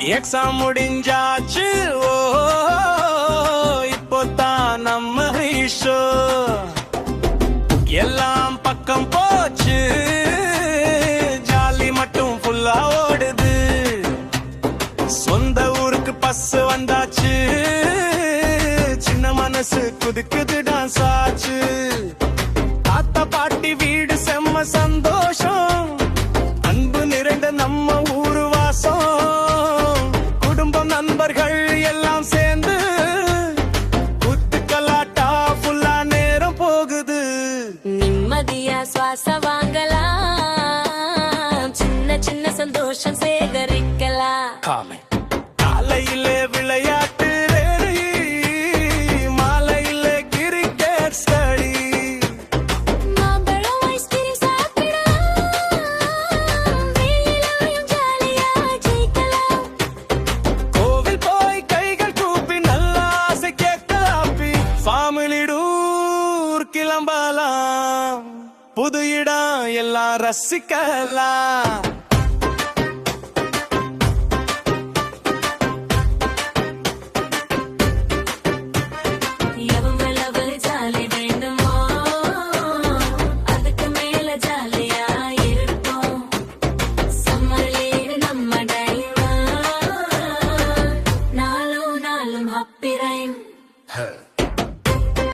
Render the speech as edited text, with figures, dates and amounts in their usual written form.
exam முடிஞ்சாச்சு ஓ இப்போ தான் நம்ம ஷோ எல்லாம் பக்கம் போச்சு ஜாலி மட்டும் ஃபுல்லா ஓடுது சொந்த ஊருக்கு பஸ் வந்தாச்சு சின்ன மனசு குதிக்குது டான்ஸ் ஆச்சு தாத்தா பாட்டி வீடு செம்ம சந்தோஷம் அன்பு நிறைந்த நம்ம ஊரு வாசம் குடும்பம் நண்பர்கள் எல்லாம் சேர்ந்து குத்துக்கலாட்டா ஃபுல்லா நேரம் போகுது நிம்மதியா சுவாச வாங்கலாம் சின்ன சின்ன சந்தோஷம் சேகரிக்கலாம் காலையிலே விளையாட்டு மாலையிலே கிரிக்கெட் ஸ்டடி மாம்பழம் ஐஸ்கிரீம் சாப்பிடலாம் வெயிலையும் ஜாலியா ஜெயிக்கலாம் கோவில் போய் கைகள் கூப்பி நல்ல ஆசை கேட்கலாப்பி ஃபேமிலி டூர் கிளம்பலாம் புது இடம் எல்லாம் ரசிக்கலாம்